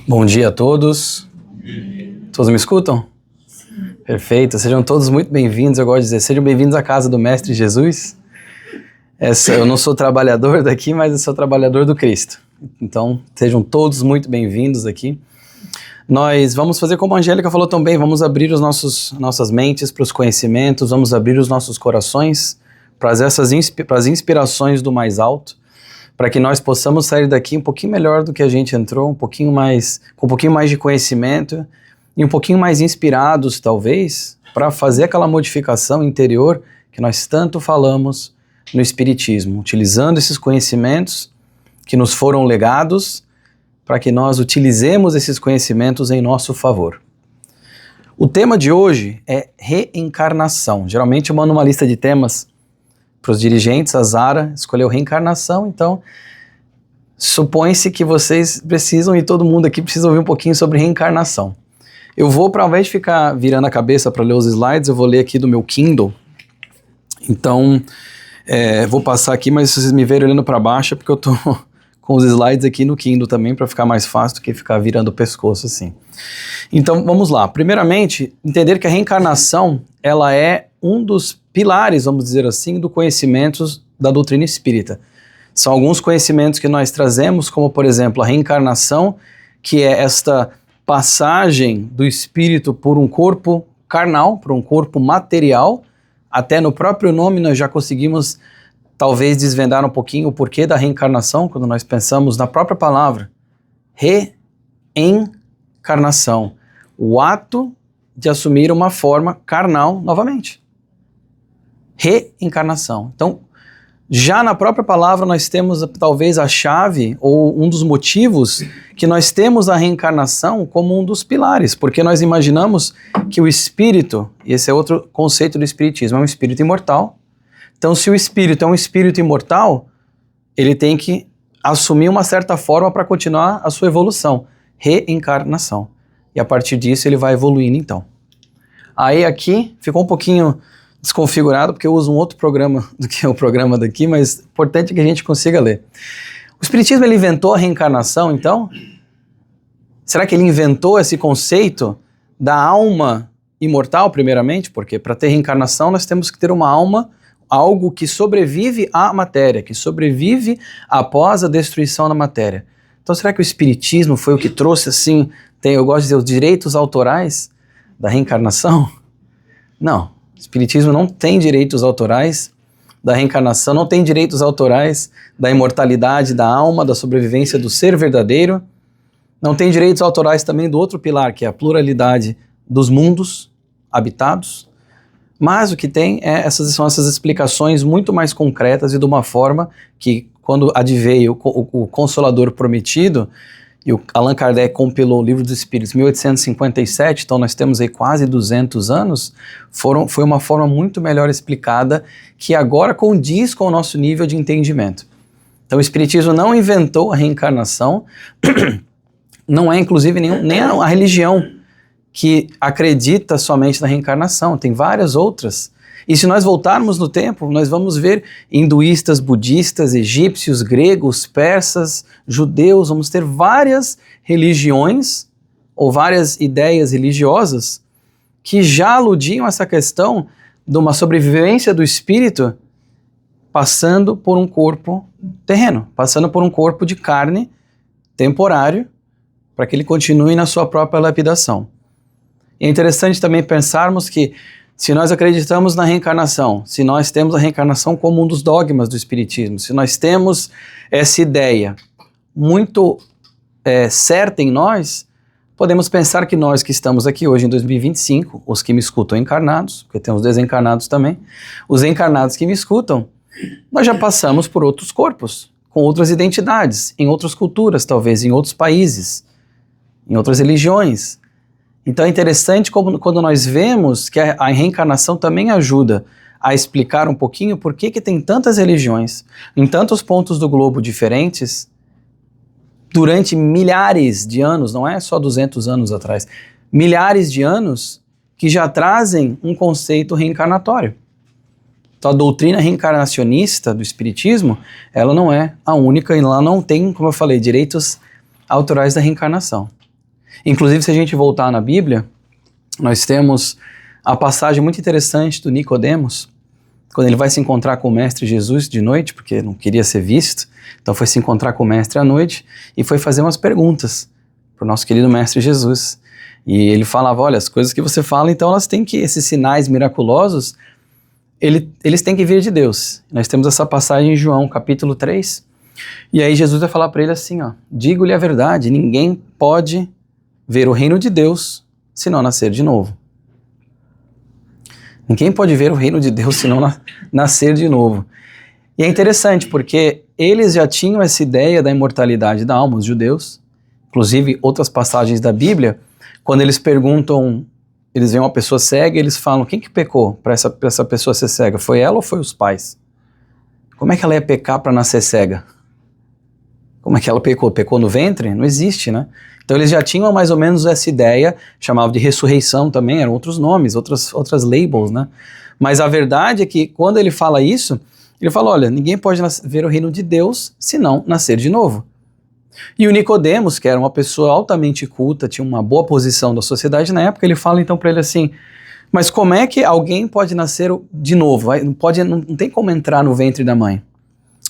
Bom dia a todos. Todos me escutam? Sim. Perfeito. Sejam todos muito bem-vindos. Eu gosto de dizer, sejam bem-vindos à casa do Mestre Jesus. Eu não sou trabalhador daqui, mas eu sou trabalhador do Cristo. Então, sejam todos muito bem-vindos aqui. Nós vamos fazer como a Angélica falou também, vamos abrir nossas mentes para os conhecimentos, vamos abrir os nossos corações para as inspirações do mais alto, para que nós possamos sair daqui um pouquinho melhor do que a gente entrou, com um pouquinho mais de conhecimento e um pouquinho mais inspirados, talvez, para fazer aquela modificação interior que nós tanto falamos no Espiritismo, utilizando esses conhecimentos que nos foram legados, para que nós utilizemos esses conhecimentos em nosso favor. O tema de hoje é reencarnação. Geralmente eu mando uma lista de temas para os dirigentes, a Zara escolheu reencarnação, então supõe-se que vocês precisam, e todo mundo aqui precisa ouvir um pouquinho sobre reencarnação. Eu vou, ao invés de ficar virando a cabeça para ler os slides, eu vou ler aqui do meu Kindle. Então, vou passar aqui, mas se vocês me verem olhando para baixo é porque eu estou com os slides aqui no Kindle também, para ficar mais fácil do que ficar virando o pescoço assim. Então, vamos lá. Primeiramente, entender que a reencarnação, ela é um dos pilares, vamos dizer assim, do conhecimento da doutrina espírita. São alguns conhecimentos que nós trazemos, como, por exemplo, a reencarnação, que é esta passagem do espírito por um corpo carnal, por um corpo material. Até no próprio nome nós já conseguimos talvez desvendar um pouquinho o porquê da reencarnação, quando nós pensamos na própria palavra reencarnação, o ato de assumir uma forma carnal novamente. Reencarnação. Então, já na própria palavra nós temos talvez a chave ou um dos motivos que nós temos a reencarnação como um dos pilares, porque nós imaginamos que o espírito, e esse é outro conceito do espiritismo, é um espírito imortal. Então, se o espírito é um espírito imortal, ele tem que assumir uma certa forma para continuar a sua evolução, reencarnação. E a partir disso ele vai evoluindo então. Aí aqui ficou um pouquinho desconfigurado, porque eu uso um outro programa do que o programa daqui, mas é importante que a gente consiga ler. O Espiritismo, ele inventou a reencarnação, então? Será que ele inventou esse conceito da alma imortal, primeiramente? Porque para ter reencarnação nós temos que ter uma alma, algo que sobrevive à matéria, que sobrevive após a destruição da matéria. Então será que o Espiritismo foi o que trouxe, assim, eu gosto de dizer, os direitos autorais da reencarnação? Não. O Espiritismo não tem direitos autorais da reencarnação, não tem direitos autorais da imortalidade da alma, da sobrevivência do ser verdadeiro, não tem direitos autorais também do outro pilar, que é a pluralidade dos mundos habitados, mas o que tem são essas explicações muito mais concretas e de uma forma que, quando adveio o Consolador Prometido, e o Allan Kardec compilou o Livro dos Espíritos em 1857, então nós temos aí quase 200 anos, foi uma forma muito melhor explicada, que agora condiz com o nosso nível de entendimento. Então o Espiritismo não inventou a reencarnação, não é inclusive nem a religião que acredita somente na reencarnação, tem várias outras. E se nós voltarmos no tempo, nós vamos ver hinduístas, budistas, egípcios, gregos, persas, judeus, vamos ter várias religiões ou várias ideias religiosas que já aludiam a essa questão de uma sobrevivência do espírito passando por um corpo terreno, passando por um corpo de carne temporário, para que ele continue na sua própria lapidação. E é interessante também pensarmos que se nós acreditamos na reencarnação, se nós temos a reencarnação como um dos dogmas do Espiritismo, se nós temos essa ideia muito certa em nós, podemos pensar que nós que estamos aqui hoje em 2025, os que me escutam encarnados, porque tem os desencarnados também, os encarnados que me escutam, nós já passamos por outros corpos, com outras identidades, em outras culturas, talvez em outros países, em outras religiões. Então é interessante quando nós vemos que a reencarnação também ajuda a explicar um pouquinho por que tem tantas religiões, em tantos pontos do globo diferentes, durante milhares de anos, não é só 200 anos atrás, milhares de anos que já trazem um conceito reencarnatório. Então a doutrina reencarnacionista do Espiritismo, ela não é a única e lá não tem, como eu falei, direitos autorais da reencarnação. Inclusive, se a gente voltar na Bíblia, nós temos a passagem muito interessante do Nicodemos, quando ele vai se encontrar com o Mestre Jesus de noite, porque não queria ser visto, então foi se encontrar com o Mestre à noite e foi fazer umas perguntas para o nosso querido Mestre Jesus. E ele falava, olha, as coisas que você fala, então elas têm que, esses sinais miraculosos, eles têm que vir de Deus. Nós temos essa passagem em João, capítulo 3, e aí Jesus vai falar para ele assim, ó, digo-lhe a verdade, ninguém pode ver o reino de Deus se não nascer de novo. Ninguém pode ver o reino de Deus se não nascer de novo. E é interessante porque eles já tinham essa ideia da imortalidade da alma, os judeus. Inclusive, outras passagens da Bíblia, quando eles perguntam, eles veem uma pessoa cega, eles falam, quem que pecou para essa pessoa ser cega? Foi ela ou foi os pais? Como é que ela ia pecar para nascer cega? Como é que ela pecou? Pecou no ventre? Não existe, né? Então eles já tinham mais ou menos essa ideia, chamavam de ressurreição também, eram outros nomes, outras labels, né? Mas a verdade é que quando ele fala isso, ele fala, olha, ninguém pode ver o reino de Deus se não nascer de novo. E o Nicodemos, que era uma pessoa altamente culta, tinha uma boa posição da sociedade na época, ele fala então para ele assim, mas como é que alguém pode nascer de novo? Não tem como entrar no ventre da mãe.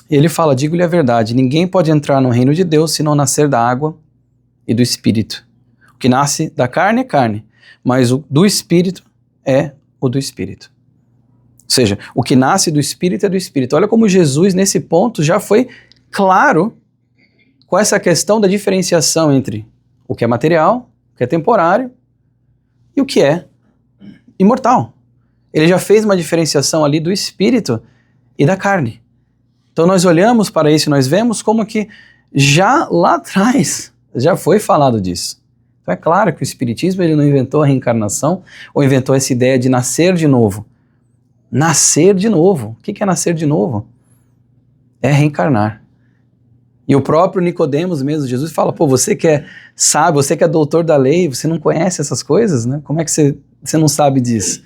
E ele fala, digo-lhe a verdade, ninguém pode entrar no reino de Deus se não nascer da água e do Espírito. O que nasce da carne é carne, mas o do Espírito é o do Espírito. Ou seja, o que nasce do Espírito é do Espírito. Olha como Jesus, nesse ponto, já foi claro com essa questão da diferenciação entre o que é material, o que é temporário e o que é imortal. Ele já fez uma diferenciação ali do Espírito e da carne. Então nós olhamos para isso e nós vemos como que já lá atrás já foi falado disso. Então é claro que o Espiritismo ele não inventou a reencarnação ou inventou essa ideia de nascer de novo. Nascer de novo. O que é nascer de novo? É reencarnar. E o próprio Nicodemos mesmo, Jesus fala, pô, você que é sábio, você que é doutor da lei, você não conhece essas coisas, né? Como é que você não sabe disso?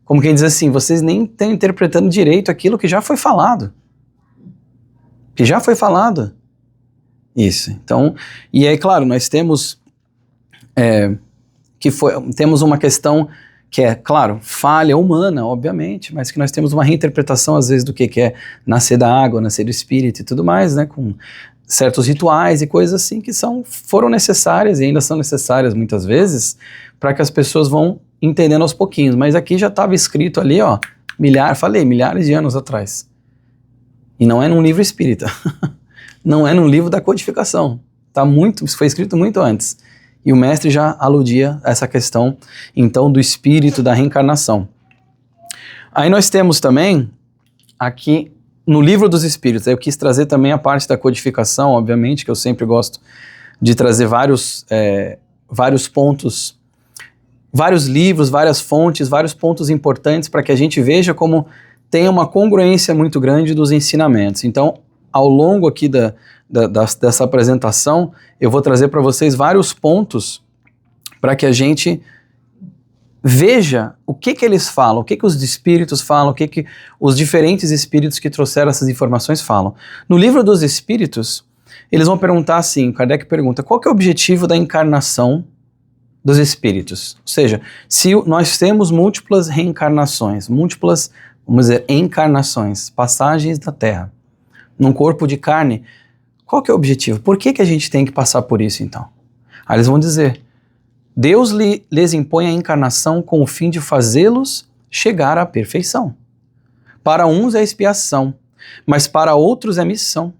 Como quem diz assim, vocês nem estão interpretando direito aquilo que já foi falado. Que já foi falado. Isso. Então, e aí, claro, nós temos temos uma questão que é, claro, falha humana, obviamente, mas que nós temos uma reinterpretação, às vezes, do que é nascer da água, nascer do Espírito e tudo mais, né, com certos rituais e coisas assim que foram necessárias e ainda são necessárias muitas vezes para que as pessoas vão entendendo aos pouquinhos, mas aqui já estava escrito ali, ó, milhares de anos atrás. E não é num livro espírita, não é num livro da codificação, foi escrito muito antes. E o mestre já aludia a essa questão, então, do espírito da reencarnação. Aí nós temos também, aqui, no livro dos espíritos, eu quis trazer também a parte da codificação, obviamente, que eu sempre gosto de trazer vários pontos, vários livros, várias fontes, vários pontos importantes para que a gente veja como tem uma congruência muito grande dos ensinamentos. Então, ao longo aqui dessa apresentação, eu vou trazer para vocês vários pontos para que a gente veja o que eles falam, o que os espíritos falam, o que os diferentes espíritos que trouxeram essas informações falam. No livro dos espíritos, eles vão perguntar assim, Kardec pergunta, qual que é o objetivo da encarnação dos espíritos? Ou seja, se nós temos múltiplas reencarnações, múltiplas, vamos dizer, encarnações, passagens da Terra, num corpo de carne, qual que é o objetivo? Por que a gente tem que passar por isso, então? Aí eles vão dizer, Deus lhes impõe a encarnação com o fim de fazê-los chegar à perfeição. Para uns é expiação, mas para outros é missão. Ou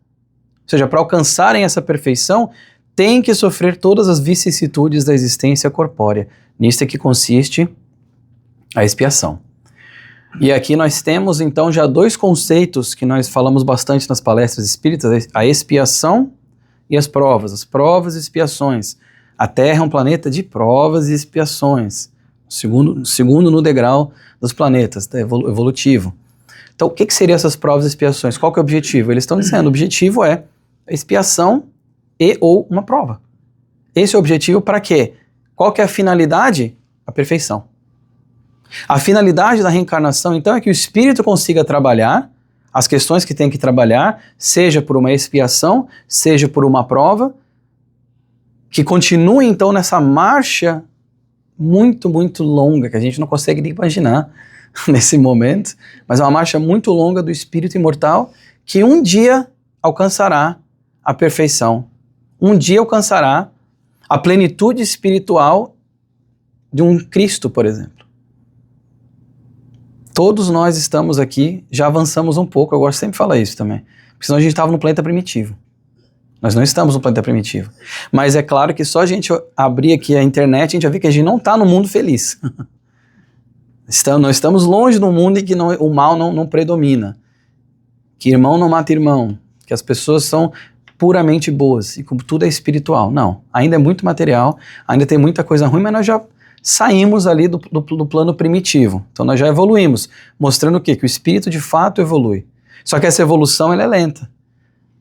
seja, para alcançarem essa perfeição, tem que sofrer todas as vicissitudes da existência corpórea. Nisto é que consiste a expiação. E aqui nós temos então já dois conceitos que nós falamos bastante nas palestras espíritas, a expiação e as provas e expiações. A Terra é um planeta de provas e expiações, segundo no degrau dos planetas, evolutivo. Então o que seriam essas provas e expiações? Qual que é o objetivo? Eles estão dizendo, o objetivo é a expiação e ou uma prova. Esse é o objetivo para quê? Qual que é a finalidade? A perfeição. A finalidade da reencarnação, então, é que o espírito consiga trabalhar as questões que tem que trabalhar, seja por uma expiação, seja por uma prova, que continua então nessa marcha muito, muito longa, que a gente não consegue nem imaginar nesse momento, mas é uma marcha muito longa do espírito imortal que um dia alcançará a perfeição, um dia alcançará a plenitude espiritual de um Cristo, por exemplo. Todos nós estamos aqui, já avançamos um pouco, eu gosto sempre de falar isso também, porque senão a gente estava no planeta primitivo. Nós não estamos no planeta primitivo. Mas é claro que só a gente abrir aqui a internet, a gente vai ver que a gente não está no mundo feliz. Nós estamos longe de um mundo em que o mal não predomina. Que irmão não mata irmão. Que as pessoas são puramente boas. E como tudo é espiritual. Não. Ainda é muito material, ainda tem muita coisa ruim, mas nós já saímos ali do plano primitivo. Então nós já evoluímos. Mostrando o quê? Que o espírito de fato evolui. Só que essa evolução ela é lenta.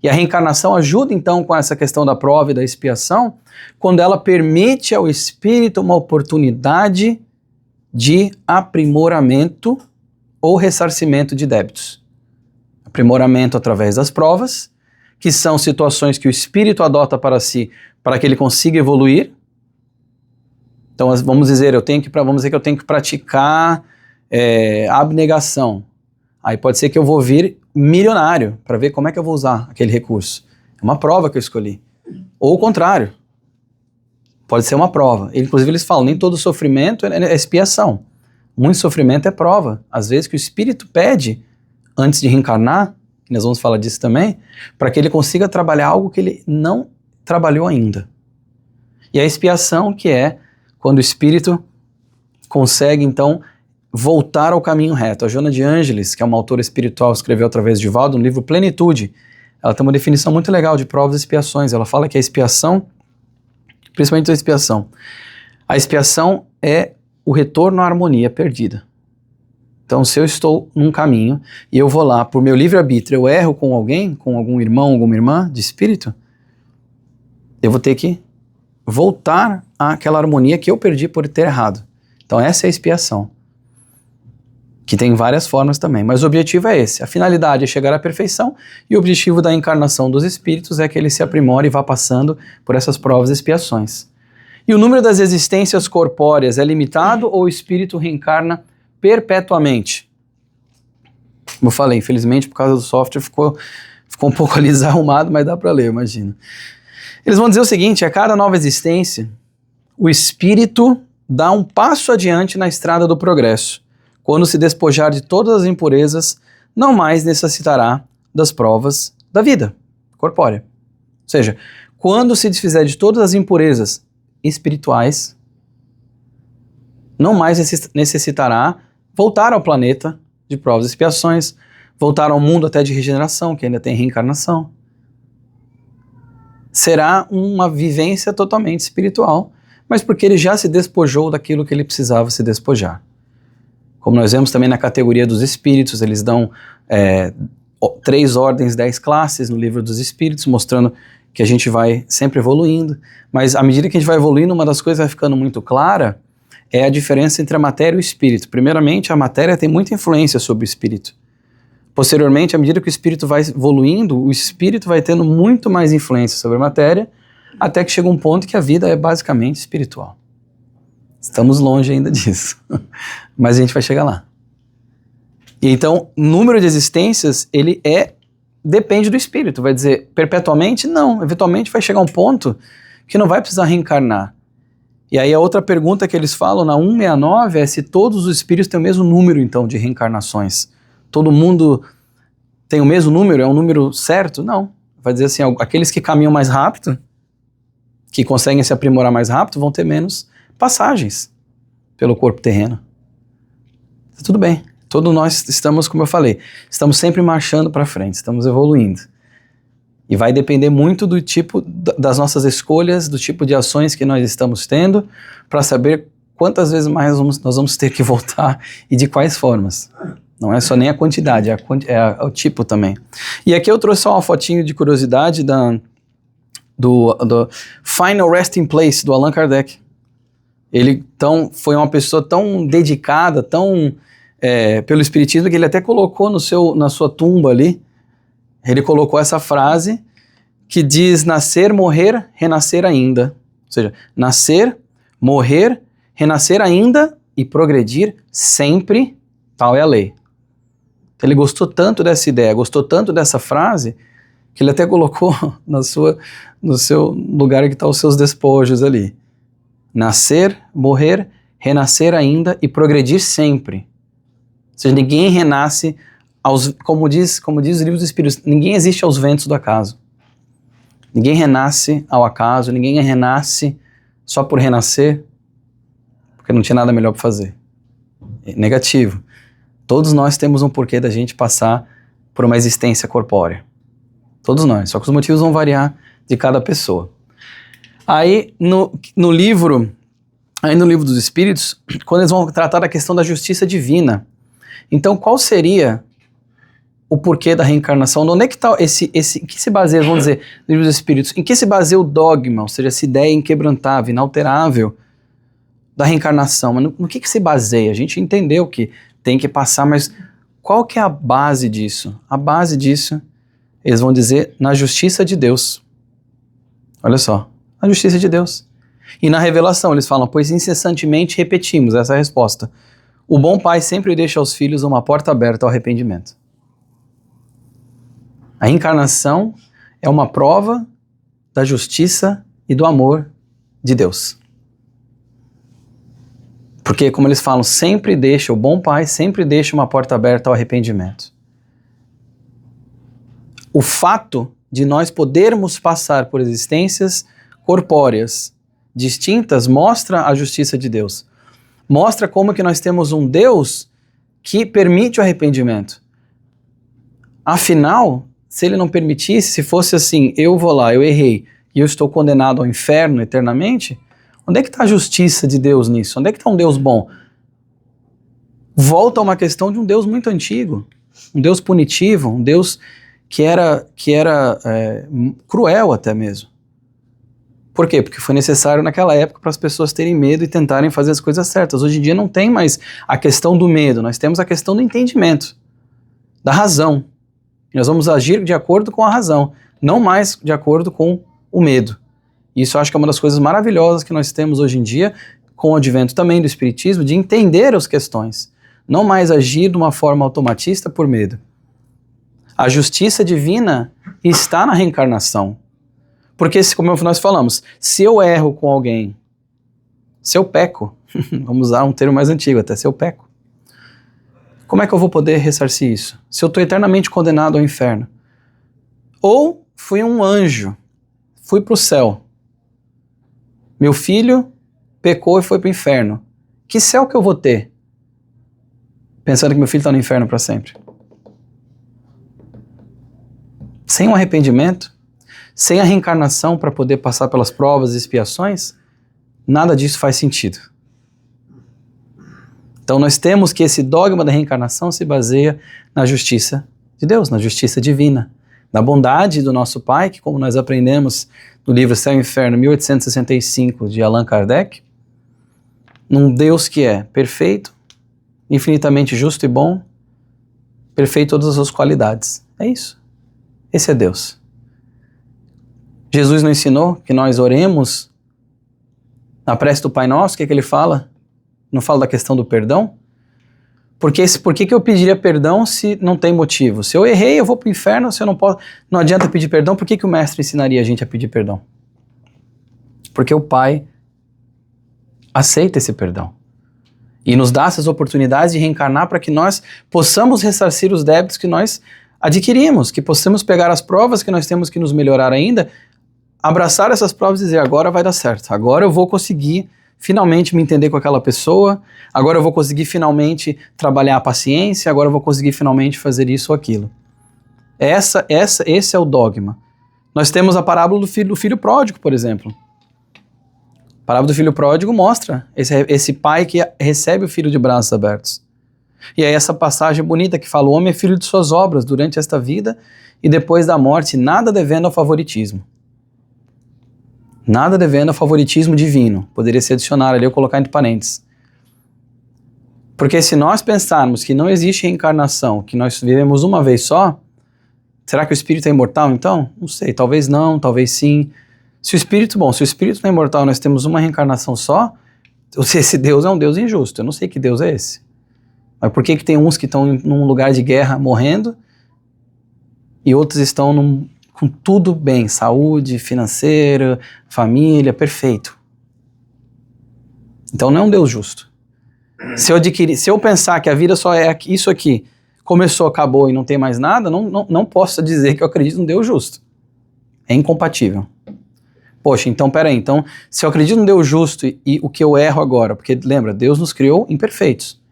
E a reencarnação ajuda então com essa questão da prova e da expiação, quando ela permite ao espírito uma oportunidade de aprimoramento ou ressarcimento de débitos. Aprimoramento através das provas, que são situações que o espírito adota para si, para que ele consiga evoluir. Então vamos dizer que eu tenho que praticar abnegação. Aí pode ser que eu vou vir milionário para ver como é que eu vou usar aquele recurso. É uma prova que eu escolhi. Ou o contrário. Pode ser uma prova. Inclusive eles falam, nem todo sofrimento é expiação. Muito sofrimento é prova. Às vezes que o espírito pede, antes de reencarnar, e nós vamos falar disso também, para que ele consiga trabalhar algo que ele não trabalhou ainda. E a expiação que é quando o espírito consegue então voltar ao caminho reto. A Joana de Ângeles, que é uma autora espiritual, escreveu através de Valdo no livro Plenitude. Ela tem uma definição muito legal de provas e expiações. Ela fala que a expiação, principalmente a expiação é o retorno à harmonia perdida. Então, se eu estou num caminho e eu vou lá, por meu livre-arbítrio, eu erro com alguém, com algum irmão, alguma irmã de espírito, eu vou ter que voltar àquela harmonia que eu perdi por ter errado. Então, essa é a expiação, que tem várias formas também, mas o objetivo é esse. A finalidade é chegar à perfeição e o objetivo da encarnação dos espíritos é que ele se aprimore e vá passando por essas provas e expiações. E o número das existências corpóreas é limitado ou o espírito reencarna perpetuamente? Como eu falei, infelizmente por causa do software ficou um pouco ali desarrumado, mas dá para ler, imagina. Eles vão dizer o seguinte, a cada nova existência, o espírito dá um passo adiante na estrada do progresso. Quando se despojar de todas as impurezas, não mais necessitará das provas da vida corpórea. Ou seja, quando se desfizer de todas as impurezas espirituais, não mais necessitará voltar ao planeta de provas e expiações, voltar ao mundo até de regeneração, que ainda tem reencarnação. Será uma vivência totalmente espiritual, mas porque ele já se despojou daquilo que ele precisava se despojar. Como nós vemos também na categoria dos espíritos, eles dão 3 ordens, 10 classes no livro dos espíritos, mostrando que a gente vai sempre evoluindo. Mas à medida que a gente vai evoluindo, uma das coisas que vai ficando muito clara é a diferença entre a matéria e o espírito. Primeiramente, a matéria tem muita influência sobre o espírito. Posteriormente, à medida que o espírito vai evoluindo, o espírito vai tendo muito mais influência sobre a matéria, até que chega um ponto que a vida é basicamente espiritual. Estamos longe ainda disso, mas a gente vai chegar lá. E então, o número de existências, ele depende do espírito. Vai dizer, perpetuamente? Não. Eventualmente vai chegar um ponto que não vai precisar reencarnar. E aí a outra pergunta que eles falam na 169 é se todos os espíritos têm o mesmo número, então, de reencarnações. Todo mundo tem o mesmo número? É um número certo? Não. Vai dizer assim, aqueles que caminham mais rápido, que conseguem se aprimorar mais rápido, vão ter menos passagens pelo corpo terreno. Tudo bem, todos nós estamos, como eu falei, estamos sempre marchando para frente, estamos evoluindo. E vai depender muito do tipo das nossas escolhas, do tipo de ações que nós estamos tendo, para saber quantas vezes mais nós vamos ter que voltar e de quais formas. Não é só nem a quantidade, é o tipo também. E aqui eu trouxe só uma fotinho de curiosidade do Final Resting Place, do Allan Kardec. Ele foi uma pessoa tão dedicada, pelo espiritismo, que ele até colocou na sua tumba ali, ele colocou essa frase que diz, nascer, morrer, renascer ainda. Ou seja, nascer, morrer, renascer ainda e progredir sempre, tal é a lei. Ele gostou tanto dessa ideia, gostou tanto dessa frase, que ele até colocou no seu lugar que estão os seus despojos ali. Nascer, morrer, renascer ainda e progredir sempre. Ou seja, ninguém renasce, como diz o livro dos Espíritos, ninguém existe aos ventos do acaso. Ninguém renasce ao acaso, ninguém renasce só por renascer, porque não tinha nada melhor para fazer. É negativo. Todos nós temos um porquê da gente passar por uma existência corpórea. Todos nós, só que os motivos vão variar de cada pessoa. Aí, no livro dos Espíritos, quando eles vão tratar da questão da justiça divina, então qual seria o porquê da reencarnação? Onde é que está em que se baseia, vamos dizer, no livro dos Espíritos, em que se baseia o dogma, ou seja, essa ideia inquebrantável, inalterável da reencarnação? Mas no que se baseia? A gente entendeu que tem que passar, mas qual que é a base disso? A base disso, eles vão dizer, na justiça de Deus. Olha só, na justiça de Deus. E na revelação eles falam, pois incessantemente repetimos essa resposta. O bom pai sempre deixa aos filhos uma porta aberta ao arrependimento. A reencarnação é uma prova da justiça e do amor de Deus. Porque, como eles falam, o bom pai sempre deixa uma porta aberta ao arrependimento. O fato de nós podermos passar por existências corpóreas distintas mostra a justiça de Deus. Mostra como que nós temos um Deus que permite o arrependimento. Afinal, se ele não permitisse, se fosse assim, eu vou lá, eu errei, e eu estou condenado ao inferno eternamente, onde é que está a justiça de Deus nisso? Onde é que está um Deus bom? Volta a uma questão de um Deus muito antigo, um Deus punitivo, um Deus que era cruel até mesmo. Por quê? Porque foi necessário naquela época para as pessoas terem medo e tentarem fazer as coisas certas. Hoje em dia não tem mais a questão do medo, nós temos a questão do entendimento, da razão. E nós vamos agir de acordo com a razão, não mais de acordo com o medo. Isso eu acho que é uma das coisas maravilhosas que nós temos hoje em dia, com o advento também do Espiritismo, de entender as questões, não mais agir de uma forma automatista por medo. A justiça divina está na reencarnação. Porque, como nós falamos, se eu erro com alguém, se eu peco, vamos usar um termo mais antigo até, se eu peco, como é que eu vou poder ressarcir isso? Se eu estou eternamente condenado ao inferno. Ou fui um anjo, fui para o céu. Meu filho pecou e foi para o inferno. Que céu que eu vou ter? Pensando que meu filho está no inferno para sempre. Sem um arrependimento, sem a reencarnação para poder passar pelas provas e expiações, nada disso faz sentido. Então nós temos que esse dogma da reencarnação se baseia na justiça de Deus, na justiça divina, na bondade do nosso Pai, que como nós aprendemos no livro Céu e Inferno, 1865, de Allan Kardec, num Deus que é perfeito, infinitamente justo e bom, perfeito em todas as suas qualidades. É isso. Esse é Deus. Jesus nos ensinou que nós oremos na prece do Pai Nosso. O que é que ele fala? Não fala da questão do perdão? Por que eu pediria perdão se não tem motivo? Se eu errei, eu vou para o inferno, se eu não posso, não adianta pedir perdão, por que o mestre ensinaria a gente a pedir perdão? Porque o Pai aceita esse perdão e nos dá essas oportunidades de reencarnar para que nós possamos ressarcir os débitos que nós adquirimos, que possamos pegar as provas que nós temos que nos melhorar ainda, abraçar essas provas e dizer, agora vai dar certo, agora eu vou conseguir finalmente me entender com aquela pessoa, agora eu vou conseguir finalmente trabalhar a paciência, agora eu vou conseguir finalmente fazer isso ou aquilo. Esse é o dogma. Nós temos a parábola do filho pródigo, por exemplo. A parábola do filho pródigo mostra esse pai que recebe o filho de braços abertos. E aí essa passagem bonita que fala, o homem é filho de suas obras durante esta vida e depois da morte, nada devendo ao favoritismo. Nada devendo ao favoritismo divino. Poderia ser adicionado ali, eu colocar entre parênteses. Porque se nós pensarmos que não existe reencarnação, que nós vivemos uma vez só, será que o espírito é imortal então? Não sei, talvez não, talvez sim. Se o espírito não é imortal, nós temos uma reencarnação só, esse Deus é um Deus injusto. Eu não sei que Deus é esse. Mas por que tem uns que estão num lugar de guerra morrendo e outros estão com tudo bem, saúde, financeira, família, perfeito? Então não é um Deus justo. Se eu pensar que a vida só é isso aqui, começou, acabou e não tem mais nada, não posso dizer que eu acredito num Deus justo. É incompatível. Poxa, então peraí, se eu acredito num Deus justo e o que eu erro agora, porque lembra, Deus nos criou imperfeitos.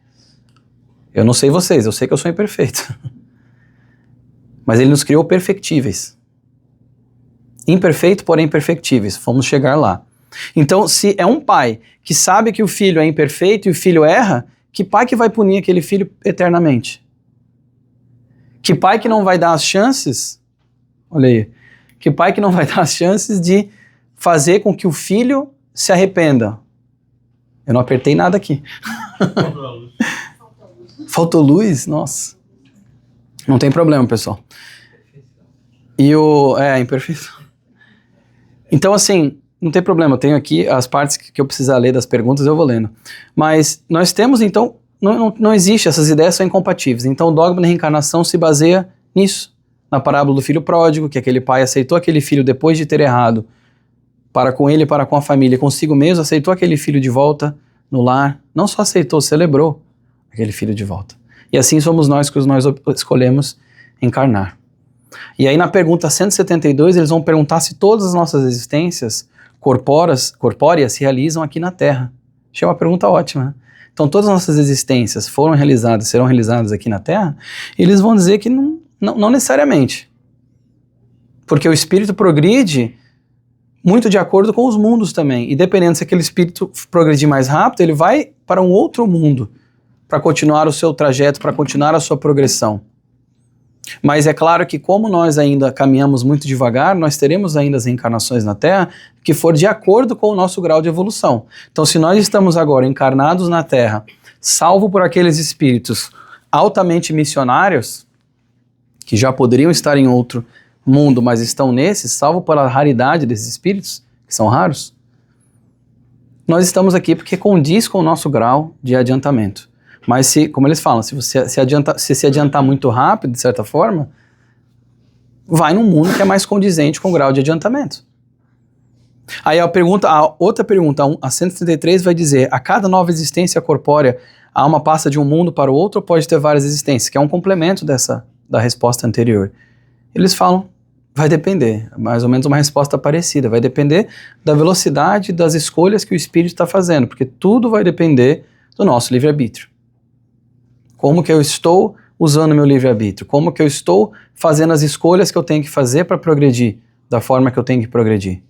Eu não sei vocês, eu sei que eu sou imperfeito. Mas Ele nos criou perfectíveis. Imperfeito, porém perfectíveis. Vamos chegar lá. Então, se é um pai que sabe que o filho é imperfeito e o filho erra, que pai que vai punir aquele filho eternamente? Que pai que não vai dar as chances, olha aí, que pai que não vai dar as chances de fazer com que o filho se arrependa? Eu não apertei nada aqui. Faltou luz? Nossa. Não tem problema, pessoal. Imperfeito. Então, assim, não tem problema. Eu tenho aqui as partes que eu precisar ler das perguntas, eu vou lendo. Mas nós temos, então, não existe, essas ideias são incompatíveis. Então, o dogma da reencarnação se baseia nisso. Na parábola do filho pródigo, que aquele pai aceitou aquele filho depois de ter errado, para com ele, para com a família, consigo mesmo, aceitou aquele filho de volta no lar. Não só aceitou, celebrou aquele filho de volta. E assim somos nós que nós escolhemos encarnar. E aí na pergunta 172, eles vão perguntar se todas as nossas existências corpóreas se realizam aqui na Terra. Achei uma pergunta ótima, né? Então todas as nossas existências serão realizadas aqui na Terra? E eles vão dizer que não necessariamente. Porque o espírito progride muito de acordo com os mundos também. E dependendo se aquele espírito progredir mais rápido, ele vai para um outro mundo para continuar o seu trajeto, para continuar a sua progressão. Mas é claro que como nós ainda caminhamos muito devagar, nós teremos ainda as reencarnações na Terra que for de acordo com o nosso grau de evolução. Então se nós estamos agora encarnados na Terra, salvo por aqueles espíritos altamente missionários, que já poderiam estar em outro mundo, mas estão nesse, salvo pela raridade desses espíritos, que são raros, nós estamos aqui porque condiz com o nosso grau de adiantamento. Mas como eles falam, se você se adiantar muito rápido, de certa forma, vai num mundo que é mais condizente com o grau de adiantamento. Aí a outra pergunta, a 133 vai dizer, a cada nova existência corpórea, a alma passa de um mundo para o outro ou pode ter várias existências? Que é um complemento da resposta anterior. Eles falam, vai depender, mais ou menos uma resposta parecida, vai depender da velocidade das escolhas que o espírito está fazendo, porque tudo vai depender do nosso livre-arbítrio. Como que eu estou usando meu livre-arbítrio? Como que eu estou fazendo as escolhas que eu tenho que fazer para progredir da forma que eu tenho que progredir?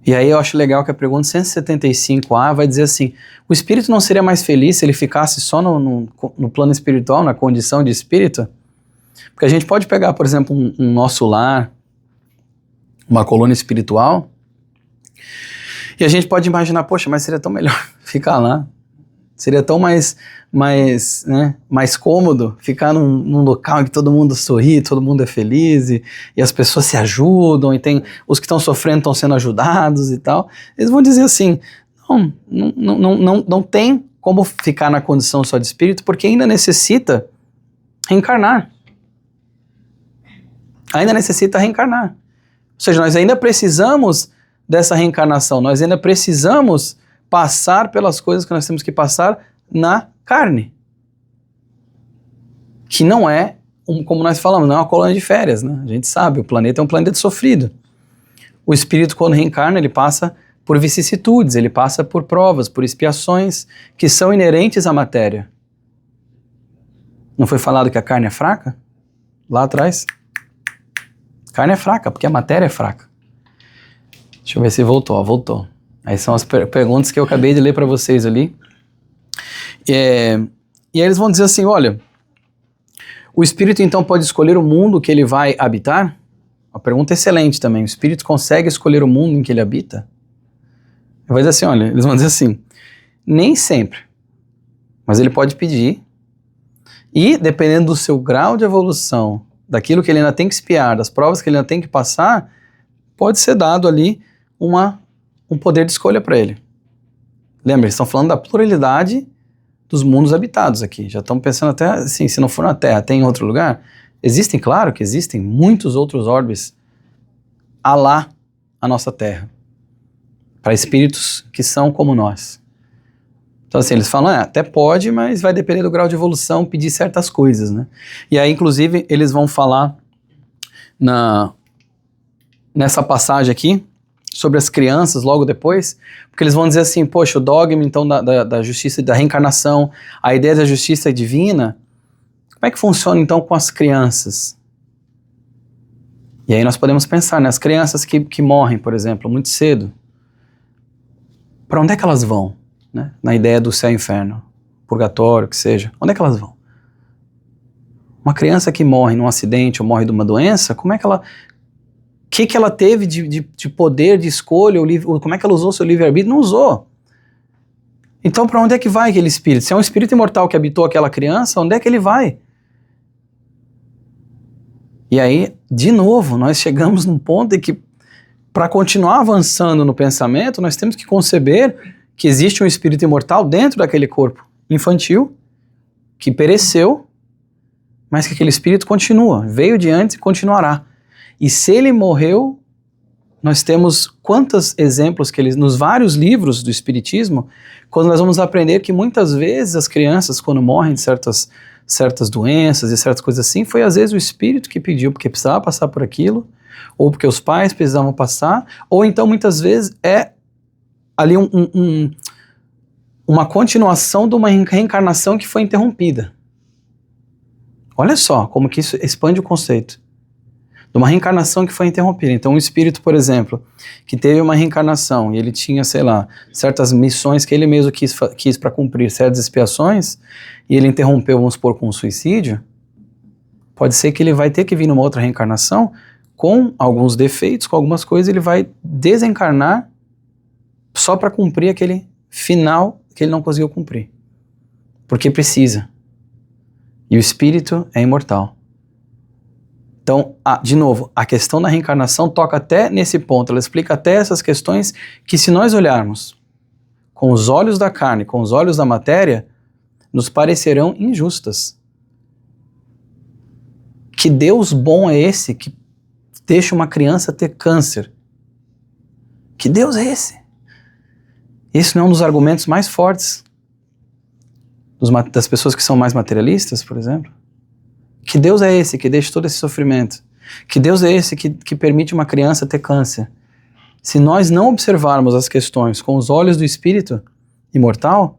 E aí eu acho legal que a pergunta 175A vai dizer assim, o espírito não seria mais feliz se ele ficasse só no plano espiritual, na condição de espírito? Porque a gente pode pegar, por exemplo, um nosso lar, uma colônia espiritual, e a gente pode imaginar, poxa, mas seria tão melhor ficar lá. Seria tão mais cômodo ficar num local em que todo mundo sorri, todo mundo é feliz e as pessoas se ajudam e os que estão sofrendo estão sendo ajudados e tal. Eles vão dizer assim, não tem como ficar na condição só de espírito porque ainda necessita reencarnar. Ainda necessita reencarnar. Ou seja, nós ainda precisamos dessa reencarnação, nós ainda precisamos passar pelas coisas que nós temos que passar na carne. Que não é, como nós falamos, não é uma colônia de férias, né? A gente sabe, o planeta é um planeta sofrido. O espírito, quando reencarna, ele passa por vicissitudes, ele passa por provas, por expiações que são inerentes à matéria. Não foi falado que a carne é fraca? Lá atrás. A carne é fraca, porque a matéria é fraca. Deixa eu ver se voltou, voltou. Aí são as perguntas que eu acabei de ler para vocês ali. E aí eles vão dizer assim, olha, o espírito então pode escolher o mundo que ele vai habitar? Uma pergunta excelente também. O espírito consegue escolher o mundo em que ele habita? Vai dizer assim, olha, eles vão dizer assim, nem sempre, mas ele pode pedir. E dependendo do seu grau de evolução, daquilo que ele ainda tem que espiar, das provas que ele ainda tem que passar, pode ser dado ali um poder de escolha para ele. Lembra, eles estão falando da pluralidade dos mundos habitados aqui. Já estão pensando até assim, se não for na Terra, tem em outro lugar? Existem, claro que existem muitos outros orbes alá a nossa Terra, para espíritos que são como nós. Então assim, eles falam, até pode, mas vai depender do grau de evolução, pedir certas coisas, né? E aí, inclusive, eles vão falar nessa passagem aqui, sobre as crianças logo depois, porque eles vão dizer assim, poxa, o dogma então da justiça, da reencarnação, a ideia da justiça divina, como é que funciona então com as crianças? E aí nós podemos pensar, né, as crianças que morrem, por exemplo, muito cedo, para onde é que elas vão? Né? Na ideia do céu e inferno, purgatório, que seja, onde é que elas vão? Uma criança que morre num acidente ou morre de uma doença, como é que ela... O que ela teve de poder, de escolha, como é que ela usou seu livre-arbítrio? Não usou. Então, para onde é que vai aquele espírito? Se é um espírito imortal que habitou aquela criança, onde é que ele vai? E aí, de novo, nós chegamos num ponto em que, para continuar avançando no pensamento, nós temos que conceber que existe um espírito imortal dentro daquele corpo infantil, que pereceu, mas que aquele espírito continua, veio de antes e continuará. E se ele morreu, nós temos quantos exemplos que nos vários livros do Espiritismo, quando nós vamos aprender que muitas vezes as crianças, quando morrem de certas doenças e certas coisas assim, foi às vezes o espírito que pediu, porque precisava passar por aquilo, ou porque os pais precisavam passar, ou então muitas vezes é ali uma continuação de uma reencarnação que foi interrompida. Olha só como que isso expande o conceito. De uma reencarnação que foi interrompida. Então um espírito, por exemplo, que teve uma reencarnação e ele tinha, sei lá, certas missões que ele mesmo quis para cumprir, certas expiações, e ele interrompeu, vamos supor, com um suicídio, pode ser que ele vai ter que vir numa outra reencarnação com alguns defeitos, com algumas coisas, ele vai desencarnar só para cumprir aquele final que ele não conseguiu cumprir. Porque precisa. E o espírito é imortal. Então, de novo, a questão da reencarnação toca até nesse ponto, ela explica até essas questões que, se nós olharmos com os olhos da carne, com os olhos da matéria, nos parecerão injustas. Que Deus bom é esse que deixa uma criança ter câncer? Que Deus é esse? Esse não é um dos argumentos mais fortes das pessoas que são mais materialistas, por exemplo? Que Deus é esse que deixa todo esse sofrimento? Que Deus é esse que permite uma criança ter câncer? Se nós não observarmos as questões com os olhos do espírito imortal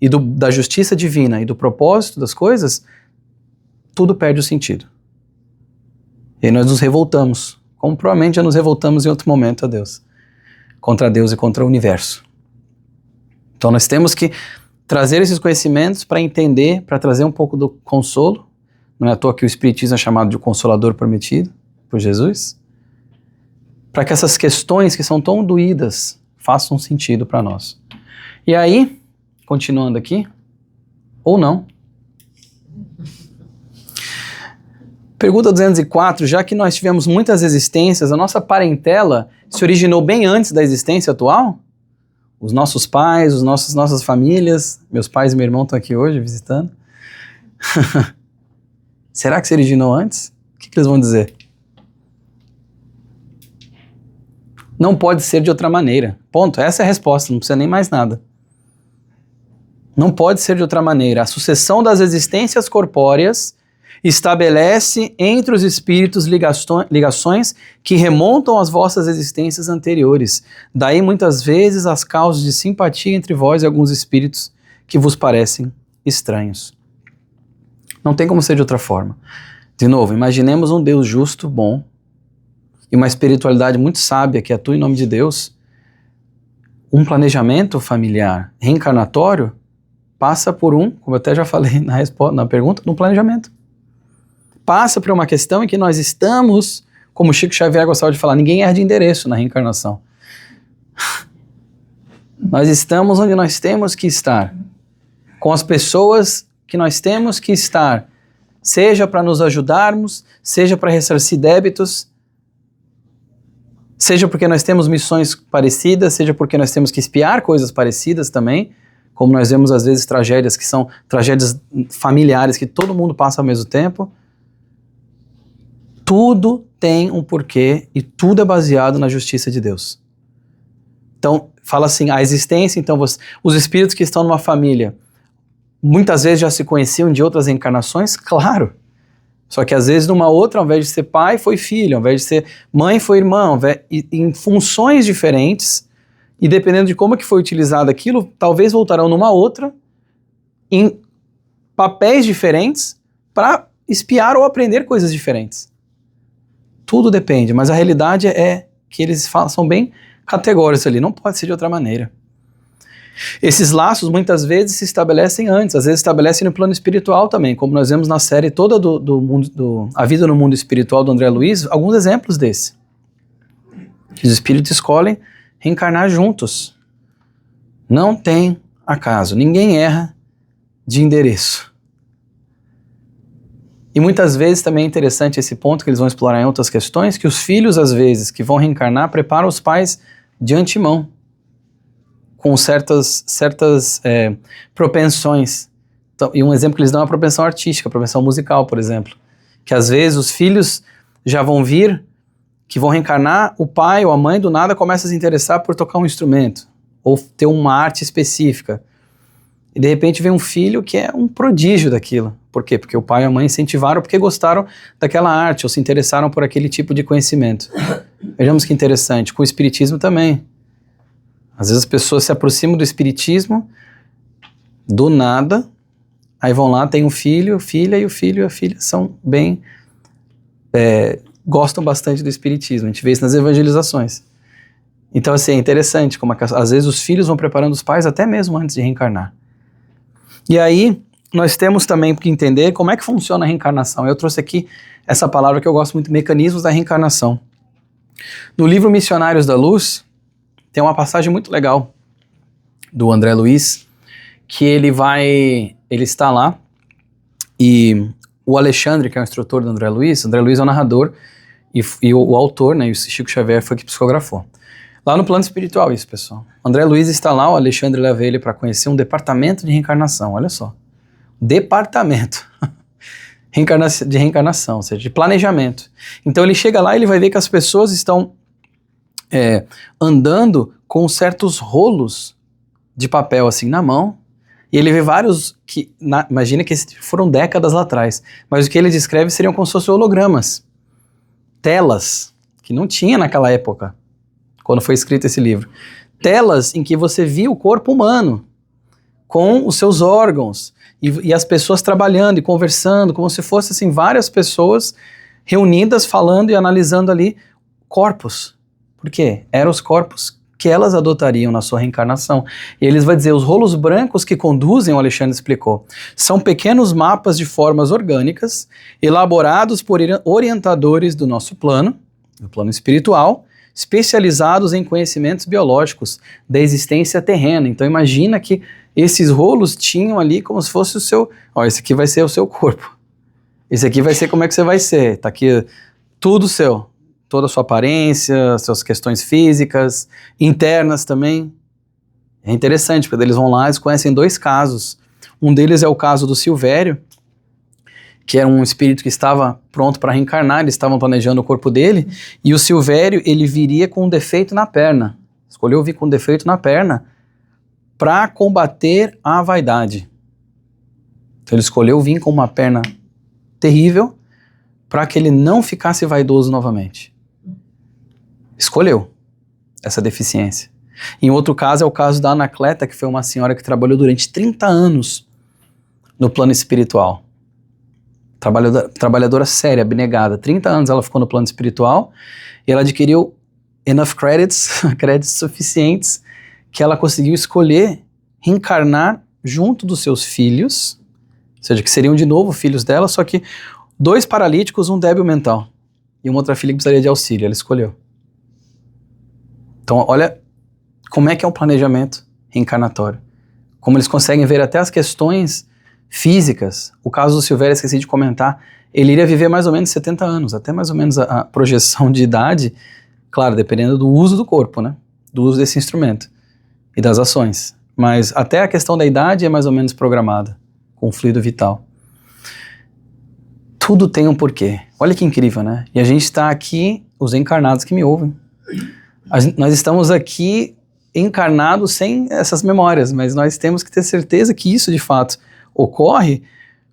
e da justiça divina e do propósito das coisas, tudo perde o sentido. E aí nós nos revoltamos, como provavelmente já nos revoltamos em outro momento a Deus, contra Deus e contra o universo. Então nós temos que trazer esses conhecimentos para entender, para trazer um pouco do consolo. Não é à toa que o Espiritismo é chamado de Consolador prometido por Jesus, para que essas questões que são tão doídas façam sentido para nós. E aí, continuando aqui, ou não. Pergunta 204, já que nós tivemos muitas existências, a nossa parentela se originou bem antes da existência atual? Os nossos pais, nossas famílias, meus pais e meu irmão estão aqui hoje visitando. Será que se originou antes? O que eles vão dizer? Não pode ser de outra maneira. Ponto. Essa é a resposta, não precisa nem mais nada. Não pode ser de outra maneira. A sucessão das existências corpóreas estabelece entre os espíritos ligações que remontam às vossas existências anteriores. Daí, muitas vezes, as causas de simpatia entre vós e alguns espíritos que vos parecem estranhos. Não tem como ser de outra forma. De novo, imaginemos um Deus justo, bom, e uma espiritualidade muito sábia que atua em nome de Deus. Um planejamento familiar reencarnatório passa por como eu até já falei na pergunta, um planejamento. Passa por uma questão em que nós estamos, como Chico Xavier gostava de falar, ninguém erra de endereço na reencarnação. Nós estamos onde nós temos que estar, com as pessoas que nós temos que estar, seja para nos ajudarmos, seja para ressarcir débitos, Seja porque nós temos missões parecidas, seja porque nós temos que espiar coisas parecidas também, como nós vemos às vezes tragédias que são tragédias familiares que todo mundo passa ao mesmo tempo. Tudo tem um porquê e tudo é baseado na justiça de Deus. Então, fala assim, a existência, então, os espíritos que estão numa família, muitas vezes já se conheciam de outras encarnações? Claro. Só que às vezes numa outra, ao invés de ser pai, foi filho, ao invés de ser mãe, foi irmão, em funções diferentes, e dependendo de como que foi utilizado aquilo, talvez voltarão numa outra, em papéis diferentes, para espiar ou aprender coisas diferentes. Tudo depende, mas a realidade é que eles são bem categóricos ali, não pode ser de outra maneira. Esses laços muitas vezes se estabelecem antes, às vezes estabelecem no plano espiritual também, como nós vemos na série toda A Vida no Mundo Espiritual do André Luiz, alguns exemplos desse. Os espíritos escolhem reencarnar juntos. Não tem acaso, ninguém erra de endereço. E muitas vezes também é interessante esse ponto que eles vão explorar em outras questões, que os filhos às vezes que vão reencarnar preparam os pais de antemão, com certas propensões. Então, e um exemplo que eles dão é a propensão artística, a propensão musical, por exemplo. Que às vezes os filhos já vão vir, que vão reencarnar, o pai ou a mãe do nada começa a se interessar por tocar um instrumento, ou ter uma arte específica. E de repente vem um filho que é um prodígio daquilo. Por quê? Porque o pai e a mãe incentivaram porque gostaram daquela arte, ou se interessaram por aquele tipo de conhecimento. Vejamos que interessante, com o espiritismo também. Às vezes as pessoas se aproximam do espiritismo, do nada, aí vão lá, tem um filho, filha, e o filho e a filha são bem, gostam bastante do espiritismo, a gente vê isso nas evangelizações. Então assim, é interessante como às vezes os filhos vão preparando os pais até mesmo antes de reencarnar. E aí, nós temos também que entender como é que funciona a reencarnação. Eu trouxe aqui essa palavra que eu gosto muito, mecanismos da reencarnação. No livro Missionários da Luz, tem uma passagem muito legal do André Luiz, que ele está lá, e o Alexandre, que é o instrutor do André Luiz é o narrador, e o autor, né, e o Chico Xavier foi que psicografou. Lá no plano espiritual isso, pessoal. O André Luiz está lá, o Alexandre leva ele para conhecer um departamento de reencarnação, olha só. Departamento de reencarnação, ou seja, de planejamento. Então ele chega lá e ele vai ver que as pessoas estão andando com certos rolos de papel assim na mão, e ele vê vários que, imagina que foram décadas lá atrás, mas o que ele descreve seriam como se fossem hologramas, telas, que não tinha naquela época, quando foi escrito esse livro. Telas em que você via o corpo humano, com os seus órgãos, e as pessoas trabalhando e conversando, como se fossem assim, várias pessoas reunidas, falando e analisando ali corpos. Por quê? Eram os corpos que elas adotariam na sua reencarnação. E eles vão dizer, os rolos brancos que conduzem, o Alexandre explicou, são pequenos mapas de formas orgânicas, elaborados por orientadores do nosso plano, do plano espiritual, especializados em conhecimentos biológicos da existência terrena. Então imagina que esses rolos tinham ali como se fosse o seu, esse aqui vai ser o seu corpo, esse aqui vai ser como é que você vai ser, tá aqui tudo seu, toda a sua aparência, suas questões físicas, internas também. É interessante, porque eles vão lá, eles conhecem 2 casos, um deles é o caso do Silvério, que era um espírito que estava pronto para reencarnar, eles estavam planejando o corpo dele, e o Silvério, ele viria com um defeito na perna, escolheu vir com um defeito na perna, para combater a vaidade. Então ele escolheu vir com uma perna terrível, para que ele não ficasse vaidoso novamente. Escolheu essa deficiência. Em outro caso é o caso da Anacleta, que foi uma senhora que trabalhou durante 30 anos no plano espiritual. Trabalhadora séria, abnegada. 30 anos ela ficou no plano espiritual e ela adquiriu enough credits, créditos suficientes, que ela conseguiu escolher reencarnar junto dos seus filhos, ou seja, que seriam de novo filhos dela, só que 2 paralíticos, um débil mental e uma outra filha que precisaria de auxílio, ela escolheu. Então olha como é que é o planejamento reencarnatório, como eles conseguem ver até as questões físicas. O caso do Silvério, esqueci de comentar, ele iria viver mais ou menos 70 anos, até mais ou menos a projeção de idade Claro, dependendo do uso do corpo, né? Do uso desse instrumento e das ações. Mas até a questão da idade é mais ou menos programada, com o fluido vital. Tudo tem um porquê. Olha que incrível, né? E a gente está aqui, os encarnados que me ouvem. Nós estamos aqui encarnados sem essas memórias, mas nós temos que ter certeza que isso de fato ocorre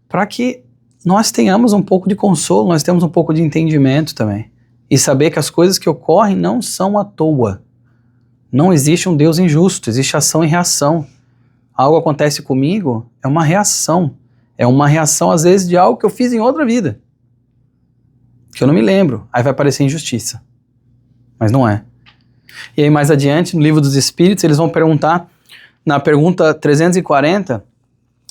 para que nós tenhamos um pouco de consolo, nós temos um pouco de entendimento também. E saber que as coisas que ocorrem não são à toa. Não existe um Deus injusto, existe ação e reação. Algo acontece comigo, é uma reação. É uma reação, às vezes, de algo que eu fiz em outra vida. Que eu não me lembro. Aí vai parecer injustiça. Mas não é. E aí mais adiante, no Livro dos Espíritos, eles vão perguntar, na pergunta 340,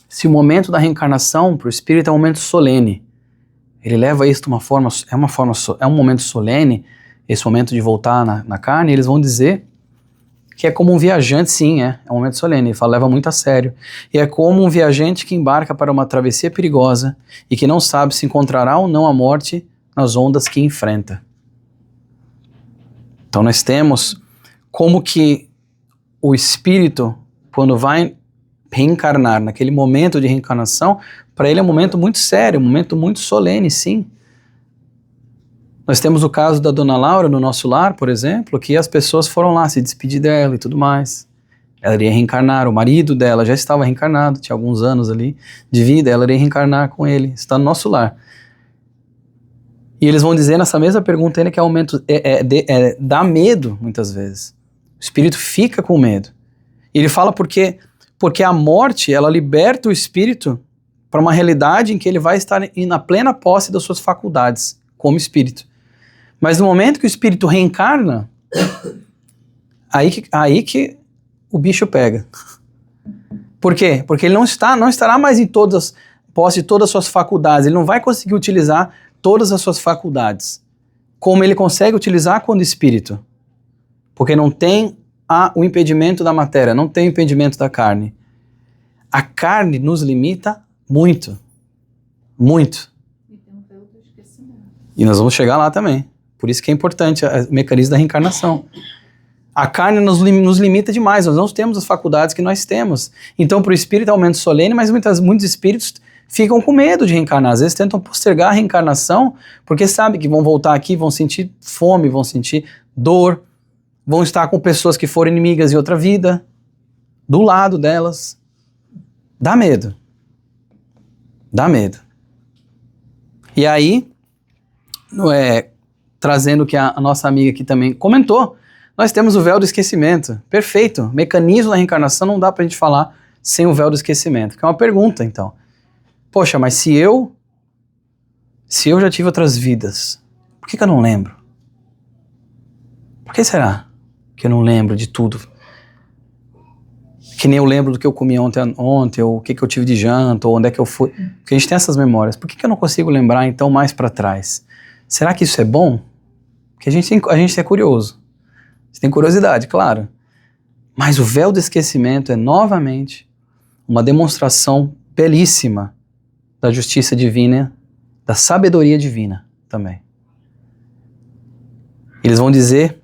se o momento da reencarnação para o espírito é um momento solene. Ele leva isso de uma forma, é um momento solene, esse momento de voltar na carne, e eles vão dizer que é como um viajante, sim, é um momento solene, ele fala, leva muito a sério. E é como um viajante que embarca para uma travessia perigosa e que não sabe se encontrará ou não a morte nas ondas que enfrenta. Então nós temos como que o espírito, quando vai reencarnar, naquele momento de reencarnação, para ele é um momento muito sério, um momento muito solene, sim. Nós temos o caso da Dona Laura no nosso lar, por exemplo, que as pessoas foram lá se despedir dela e tudo mais. Ela iria reencarnar, o marido dela já estava reencarnado, tinha alguns anos ali de vida, ela iria reencarnar com ele, está no nosso lar. E eles vão dizer nessa mesma pergunta ainda que é um momento, dá medo muitas vezes. O espírito fica com medo. E ele fala porque a morte, ela liberta o espírito para uma realidade em que ele vai estar na plena posse das suas faculdades, como espírito. Mas no momento que o espírito reencarna, aí que o bicho pega. Por quê? Porque ele não estará mais em posse de todas as suas faculdades, ele não vai conseguir utilizar todas as suas faculdades, como ele consegue utilizar quando espírito. Porque não tem o impedimento da matéria, não tem o impedimento da carne. A carne nos limita muito. Muito. E tem um véu do esquecimento. E nós vamos chegar lá também. Por isso que é importante o mecanismo da reencarnação. A carne nos limita demais, nós não temos as faculdades que nós temos. Então, para o espírito é um momento solene, mas muitos espíritos ficam com medo de reencarnar. Às vezes tentam postergar a reencarnação, porque sabem que vão voltar aqui, vão sentir fome, vão sentir dor, vão estar com pessoas que foram inimigas em outra vida, do lado delas. Dá medo. Dá medo. E aí, trazendo o que a nossa amiga aqui também comentou, nós temos o véu do esquecimento. Perfeito. Mecanismo da reencarnação não dá pra gente falar sem o véu do esquecimento. Que é uma pergunta, então. Poxa, mas se eu já tive outras vidas, por que eu não lembro? Por que será que eu não lembro de tudo? Que nem eu lembro do que eu comi ontem ou o que eu tive de janta, ou onde é que eu fui. Porque a gente tem essas memórias. Por que eu não consigo lembrar, então, mais para trás? Será que isso é bom? Porque a gente é curioso. A gente tem curiosidade, claro. Mas o véu do esquecimento é, novamente, uma demonstração belíssima da justiça divina, da sabedoria divina também. Eles vão dizer,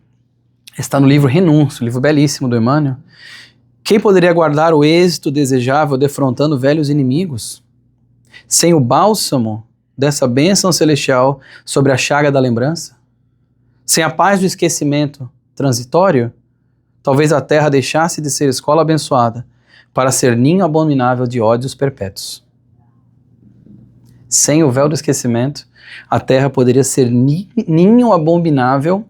está no livro Renúncio, livro belíssimo do Emmanuel, quem poderia guardar o êxito desejável defrontando velhos inimigos? Sem o bálsamo dessa bênção celestial sobre a chaga da lembrança? Sem a paz do esquecimento transitório? Talvez a terra deixasse de ser escola abençoada para ser ninho abominável de ódios perpétuos. Sem o véu do esquecimento, a terra poderia ser ninho abominável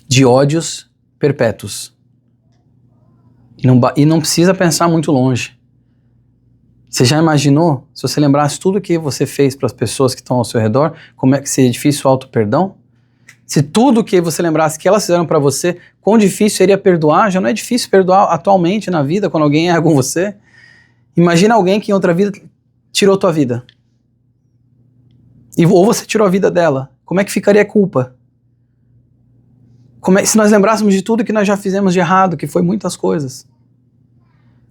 de ódios perpétuos. E não precisa pensar muito longe. Você já imaginou, se você lembrasse tudo que você fez para as pessoas que estão ao seu redor, como é que seria difícil o auto-perdão? Se tudo que você lembrasse que elas fizeram para você, quão difícil seria perdoar? Já não é difícil perdoar atualmente na vida, quando alguém erra com você. Imagina alguém que em outra vida tirou tua vida. Ou você tirou a vida dela. Como é que ficaria a culpa? Se nós lembrássemos de tudo que nós já fizemos de errado, que foi muitas coisas,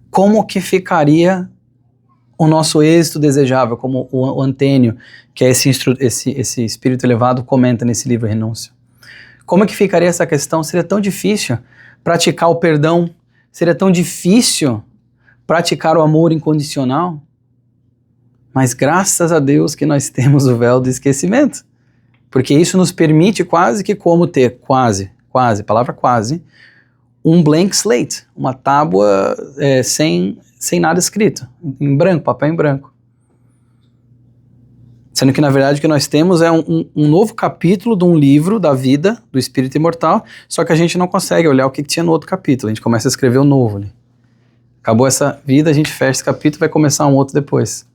como que ficaria o nosso êxito desejável, como o Antênio, que é esse espírito elevado, comenta nesse livro Renúncio? Como é que ficaria essa questão? Seria tão difícil praticar o perdão, seria tão difícil praticar o amor incondicional. Mas graças a Deus que nós temos o véu do esquecimento. Porque isso nos permite quase que como ter, palavra quase, um blank slate, uma tábua sem nada escrito, em branco, papel em branco. Sendo que na verdade o que nós temos é um novo capítulo de um livro da vida, do espírito imortal, só que a gente não consegue olhar o que tinha no outro capítulo, a gente começa a escrever o novo ali. Acabou essa vida, a gente fecha esse capítulo e vai começar um outro depois.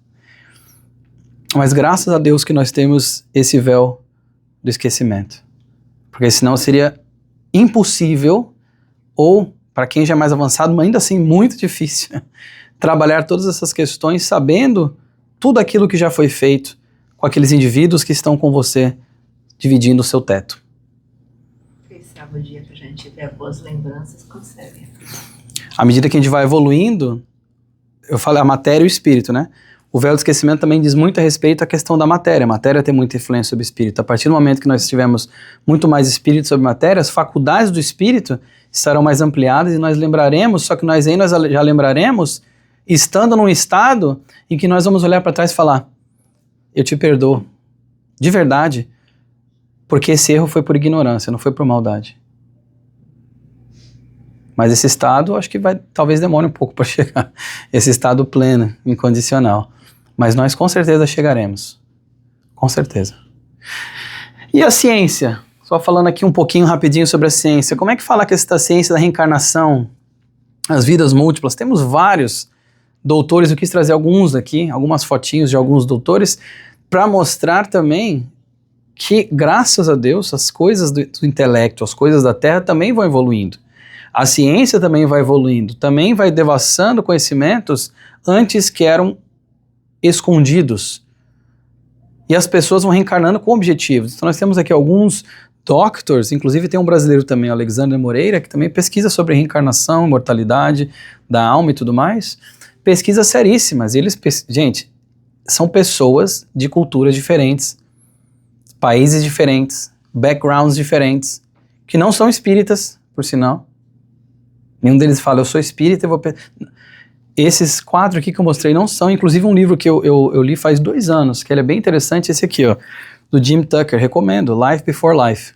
Mas graças a Deus que nós temos esse véu do esquecimento. Porque senão seria impossível, ou para quem já é mais avançado, mas ainda assim muito difícil, trabalhar todas essas questões sabendo tudo aquilo que já foi feito com aqueles indivíduos que estão com você dividindo o seu teto. Quem sabe o dia que a gente tiver boas lembranças, consegue. À medida que a gente vai evoluindo, eu falei a matéria e o espírito, né? O véu do esquecimento também diz muito a respeito à questão da matéria. A matéria tem muita influência sobre o espírito. A partir do momento que nós tivermos muito mais espírito sobre matéria, as faculdades do espírito estarão mais ampliadas e nós lembraremos, só que nós já lembraremos, estando num estado em que nós vamos olhar para trás e falar: eu te perdoo, de verdade, porque esse erro foi por ignorância, não foi por maldade. Mas esse estado, acho que talvez demore um pouco para chegar, esse estado pleno, incondicional. Mas nós com certeza chegaremos, com certeza. E a ciência? Só falando aqui um pouquinho rapidinho sobre a ciência. Como é que fala que essa ciência da reencarnação, as vidas múltiplas? Temos vários doutores, eu quis trazer alguns aqui, algumas fotinhos de alguns doutores, para mostrar também que, graças a Deus, as coisas do intelecto, as coisas da Terra também vão evoluindo. A ciência também vai evoluindo, também vai devassando conhecimentos antes que eram escondidos. E as pessoas vão reencarnando com objetivos. Então nós temos aqui alguns doctors, inclusive tem um brasileiro também, Alexandre Moreira, que também pesquisa sobre reencarnação, mortalidade da alma e tudo mais. Pesquisas seríssimas. E gente, são pessoas de culturas diferentes, países diferentes, backgrounds diferentes, que não são espíritas, por sinal. Nenhum deles fala, eu sou espírita, Esses 4 aqui que eu mostrei não são, inclusive um livro que eu li faz 2 anos, que ele é bem interessante, esse aqui, ó, do Jim Tucker, recomendo, Life Before Life,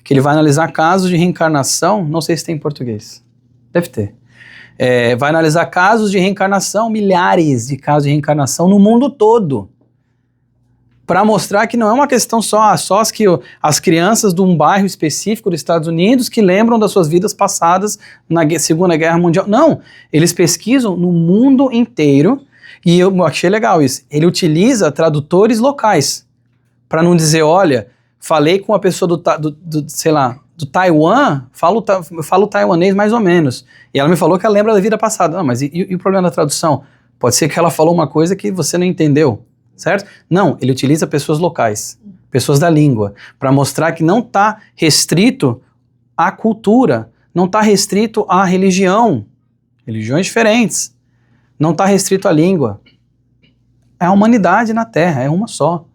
que ele vai analisar casos de reencarnação, não sei se tem em português, deve ter, vai analisar casos de reencarnação, milhares de casos de reencarnação no mundo todo, para mostrar que não é uma questão só as crianças de um bairro específico dos Estados Unidos que lembram das suas vidas passadas na Segunda Guerra Mundial. Não, eles pesquisam no mundo inteiro e eu achei legal isso. Ele utiliza tradutores locais para não dizer, olha, falei com a pessoa do Taiwan, falo taiwanês mais ou menos. E ela me falou que ela lembra da vida passada. Não, mas e o problema da tradução? Pode ser que ela falou uma coisa que você não entendeu. Certo? Não, ele utiliza pessoas locais, pessoas da língua, para mostrar que não está restrito à cultura, não está restrito à religião, religiões diferentes, não está restrito à língua. É a humanidade na Terra, é uma só.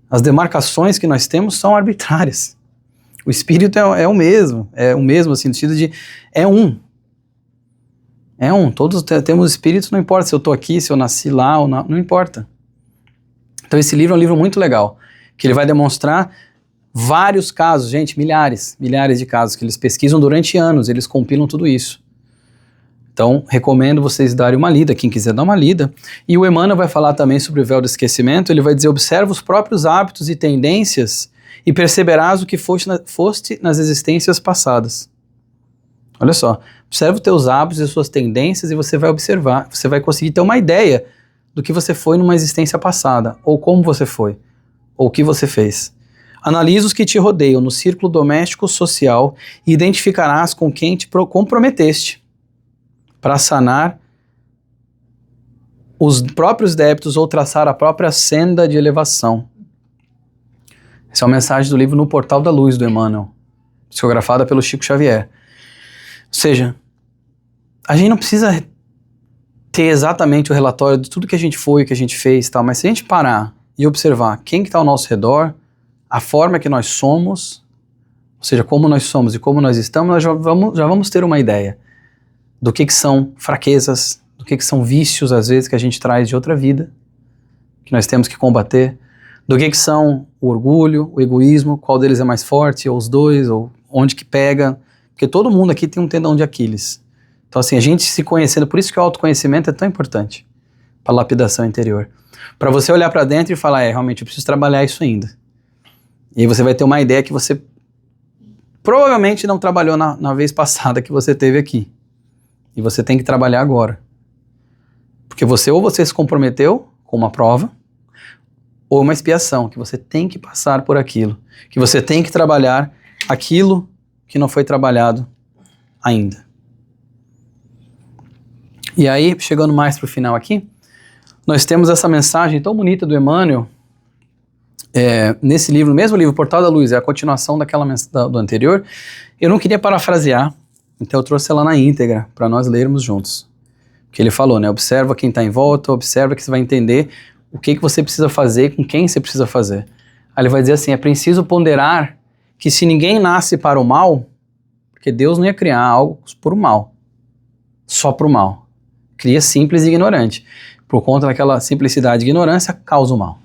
As demarcações que nós temos são arbitrárias. O espírito é o mesmo assim, no sentido de é um. Todos temos espíritos, não importa se eu estou aqui, se eu nasci lá ou não importa. Então esse livro é um livro muito legal, que ele vai demonstrar vários casos, gente, milhares de casos que eles pesquisam durante anos, eles compilam tudo isso. Então recomendo vocês darem uma lida, quem quiser dar uma lida. E o Emmanuel vai falar também sobre o véu do esquecimento, ele vai dizer, observa os próprios hábitos e tendências e perceberás o que foste nas existências passadas. Olha só, observa os teus hábitos e suas tendências e você vai observar, você vai conseguir ter uma ideia do que você foi numa existência passada, ou como você foi, ou o que você fez. Analisa os que te rodeiam no círculo doméstico social e identificarás com quem te comprometeste para sanar os próprios débitos ou traçar a própria senda de elevação. Essa é uma mensagem do livro No Portal da Luz, do Emmanuel, psicografada pelo Chico Xavier. Ou seja, a gente não precisa ter exatamente o relatório de tudo que a gente foi, que a gente fez e tal, mas se a gente parar e observar quem que está ao nosso redor, a forma que nós somos, seja, como nós somos e como nós estamos, nós já vamos ter uma ideia do que são fraquezas, do que são vícios, às vezes, que a gente traz de outra vida, que nós temos que combater, do que são o orgulho, o egoísmo, qual deles é mais forte, ou os dois, ou onde que pega, porque todo mundo aqui tem um tendão de Aquiles. Então assim, a gente se conhecendo, por isso que o autoconhecimento é tão importante para a lapidação interior. Para você olhar para dentro e falar, realmente eu preciso trabalhar isso ainda. E aí você vai ter uma ideia que você provavelmente não trabalhou na vez passada que você teve aqui. E você tem que trabalhar agora. Porque ou você se comprometeu com uma prova, ou uma expiação, que você tem que passar por aquilo. Que você tem que trabalhar aquilo que não foi trabalhado ainda. E aí, chegando mais para o final aqui, nós temos essa mensagem tão bonita do Emmanuel, nesse livro, no mesmo livro, Portal da Luz, é a continuação do anterior. Eu não queria parafrasear, então eu trouxe ela na íntegra, para nós lermos juntos. Porque ele falou, né, observa quem está em volta, observa que você vai entender o que você precisa fazer, com quem você precisa fazer. Aí ele vai dizer assim, é preciso ponderar que se ninguém nasce para o mal, porque Deus não ia criar algo por o mal, só para o mal. Cria simples e ignorante. Por conta daquela simplicidade e ignorância, causa o mal.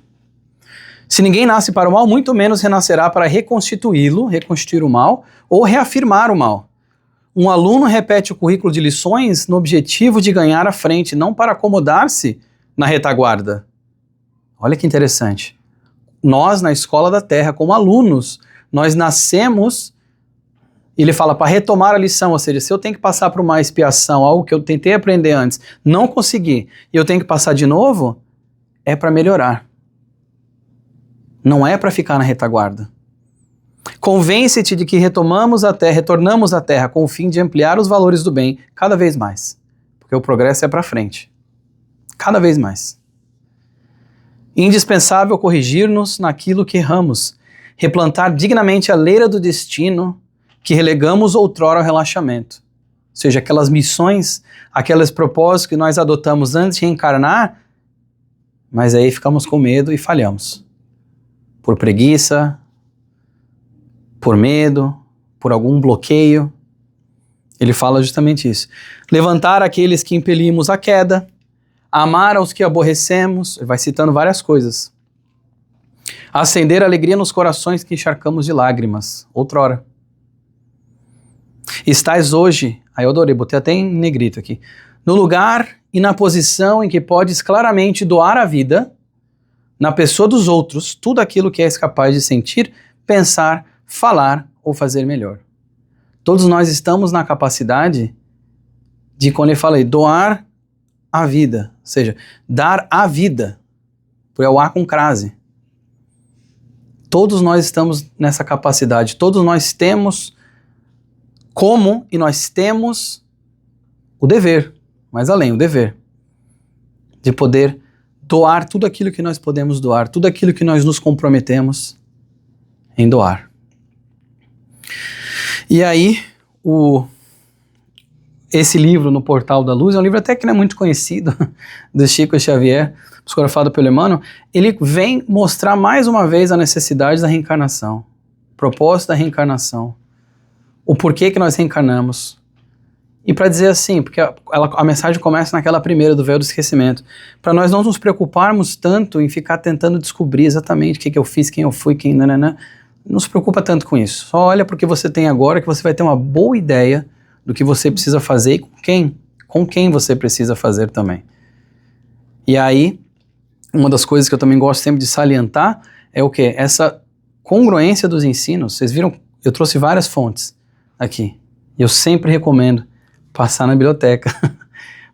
Se ninguém nasce para o mal, muito menos renascerá para reconstituir o mal, ou reafirmar o mal. Um aluno repete o currículo de lições no objetivo de ganhar à frente, não para acomodar-se na retaguarda. Olha que interessante. Nós, na escola da Terra, como alunos, nós nascemos, ele fala, para retomar a lição, ou seja, se eu tenho que passar por uma expiação, algo que eu tentei aprender antes, não consegui, e eu tenho que passar de novo, é para melhorar. Não é para ficar na retaguarda. Convence-te de que retornamos à Terra com o fim de ampliar os valores do bem cada vez mais. Porque o progresso é para frente. Cada vez mais. Indispensável corrigir-nos naquilo que erramos, replantar dignamente a leira do destino que relegamos outrora ao relaxamento. Ou seja, aquelas missões, aqueles propósitos que nós adotamos antes de reencarnar, mas aí ficamos com medo e falhamos. Por preguiça, por medo, por algum bloqueio. Ele fala justamente isso. Levantar aqueles que impelimos à queda, amar aos que aborrecemos, ele vai citando várias coisas. Acender alegria nos corações que encharcamos de lágrimas, outrora. Estás hoje, aí eu adorei, botei até em negrito aqui, no lugar e na posição em que podes claramente doar a vida, na pessoa dos outros, tudo aquilo que és capaz de sentir, pensar, falar ou fazer melhor. Todos nós estamos na capacidade de, quando ele fala aí, doar a vida, ou seja, dar a vida, por é o A com crase. Todos nós estamos nessa capacidade, todos nós temos como e nós temos o dever, mais além, o dever, de poder doar tudo aquilo que nós podemos doar, tudo aquilo que nós nos comprometemos em doar. E aí, esse livro no Portal da Luz, é um livro até que não é muito conhecido, do Chico Xavier, psicografado pelo Emmanuel, ele vem mostrar mais uma vez a necessidade da reencarnação, o propósito da reencarnação, o porquê que nós reencarnamos. E para dizer assim, porque a mensagem começa naquela primeira do véu do esquecimento, para nós não nos preocuparmos tanto em ficar tentando descobrir exatamente o que eu fiz, quem eu fui, quem não se preocupa tanto com isso. Só olha porque você tem agora que você vai ter uma boa ideia do que você precisa fazer e com quem você precisa fazer também. E aí, uma das coisas que eu também gosto sempre de salientar é o quê? Essa congruência dos ensinos. Vocês viram, eu trouxe várias fontes aqui. E eu sempre recomendo passar na biblioteca,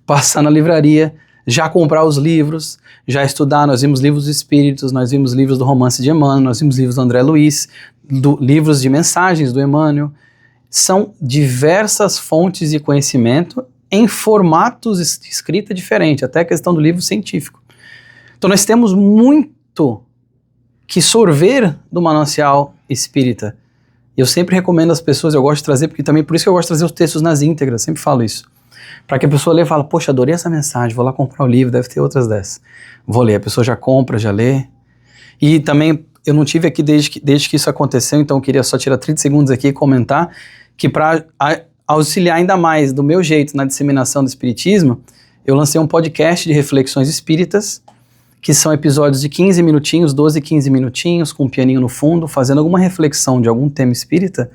passar na livraria, já comprar os livros, já estudar. Nós vimos livros dos Espíritos, nós vimos livros do Romance de Emmanuel, nós vimos livros do André Luiz, livros de mensagens do Emmanuel. São diversas fontes de conhecimento em formatos de escrita diferente, até a questão do livro científico. Então nós temos muito que sorver do manancial espírita. Eu sempre recomendo às pessoas, eu gosto de trazer, porque também por isso que eu gosto de trazer os textos nas íntegras, sempre falo isso. Para que a pessoa lê e fala, poxa, adorei essa mensagem, vou lá comprar o livro, deve ter outras dessas. Vou ler, a pessoa já compra, já lê. E também eu não tive aqui desde que isso aconteceu, então eu queria só tirar 30 segundos aqui e comentar que para auxiliar ainda mais do meu jeito na disseminação do espiritismo, eu lancei um podcast de reflexões espíritas, que são episódios de 15 minutinhos, 12, 15 minutinhos, com um pianinho no fundo, fazendo alguma reflexão de algum tema espírita,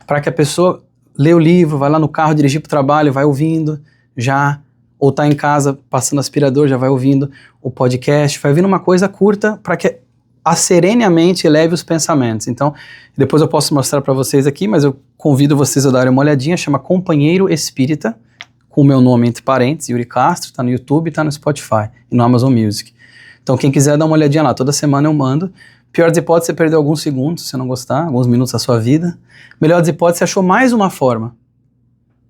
para que a pessoa lê o livro, vai lá no carro dirigir para o trabalho, vai ouvindo já, ou está em casa passando aspirador, já vai ouvindo o podcast, vai ouvindo uma coisa curta para que serene a mente eleve os pensamentos. Então, depois eu posso mostrar para vocês aqui, mas eu convido vocês a darem uma olhadinha, chama Companheiro Espírita, com o meu nome entre parênteses, Yuri Castro, está no YouTube, está no Spotify e no Amazon Music. Então, quem quiser dar uma olhadinha lá, toda semana eu mando. Pior das hipóteses, você perdeu alguns segundos, se não gostar, alguns minutos da sua vida. Melhor das hipóteses, você achou mais uma forma.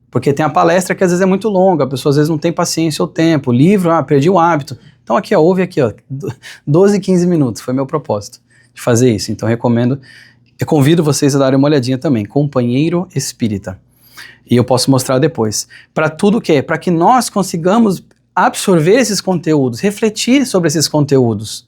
Porque tem a palestra que às vezes é muito longa, a pessoa às vezes não tem paciência ou tempo. O livro, perdi o hábito. Então aqui, ó, ouve aqui, ó, 12, 15 minutos, foi meu propósito de fazer isso. Então eu convido vocês a darem uma olhadinha também, Companheiro Espírita. E eu posso mostrar depois. Para tudo o quê? Para que nós consigamos absorver esses conteúdos, refletir sobre esses conteúdos.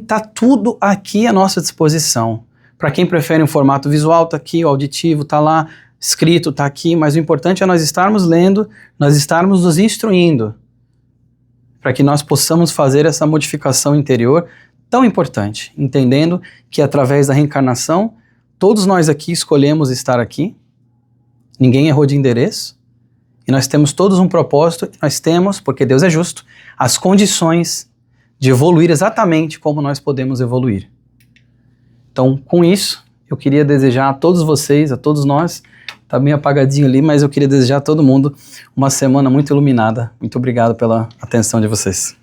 Tá tudo aqui à nossa disposição. Para quem prefere um formato visual, tá aqui, o auditivo tá lá, escrito tá aqui, mas o importante é nós estarmos lendo, nós estarmos nos instruindo, para que nós possamos fazer essa modificação interior tão importante, entendendo que através da reencarnação, todos nós aqui escolhemos estar aqui, ninguém errou de endereço, e nós temos todos um propósito, nós temos, porque Deus é justo, as condições de evoluir exatamente como nós podemos evoluir. Então, com isso, eu queria desejar a todos vocês, a todos nós, tá bem apagadinho ali, mas eu queria desejar a todo mundo uma semana muito iluminada. Muito obrigado pela atenção de vocês.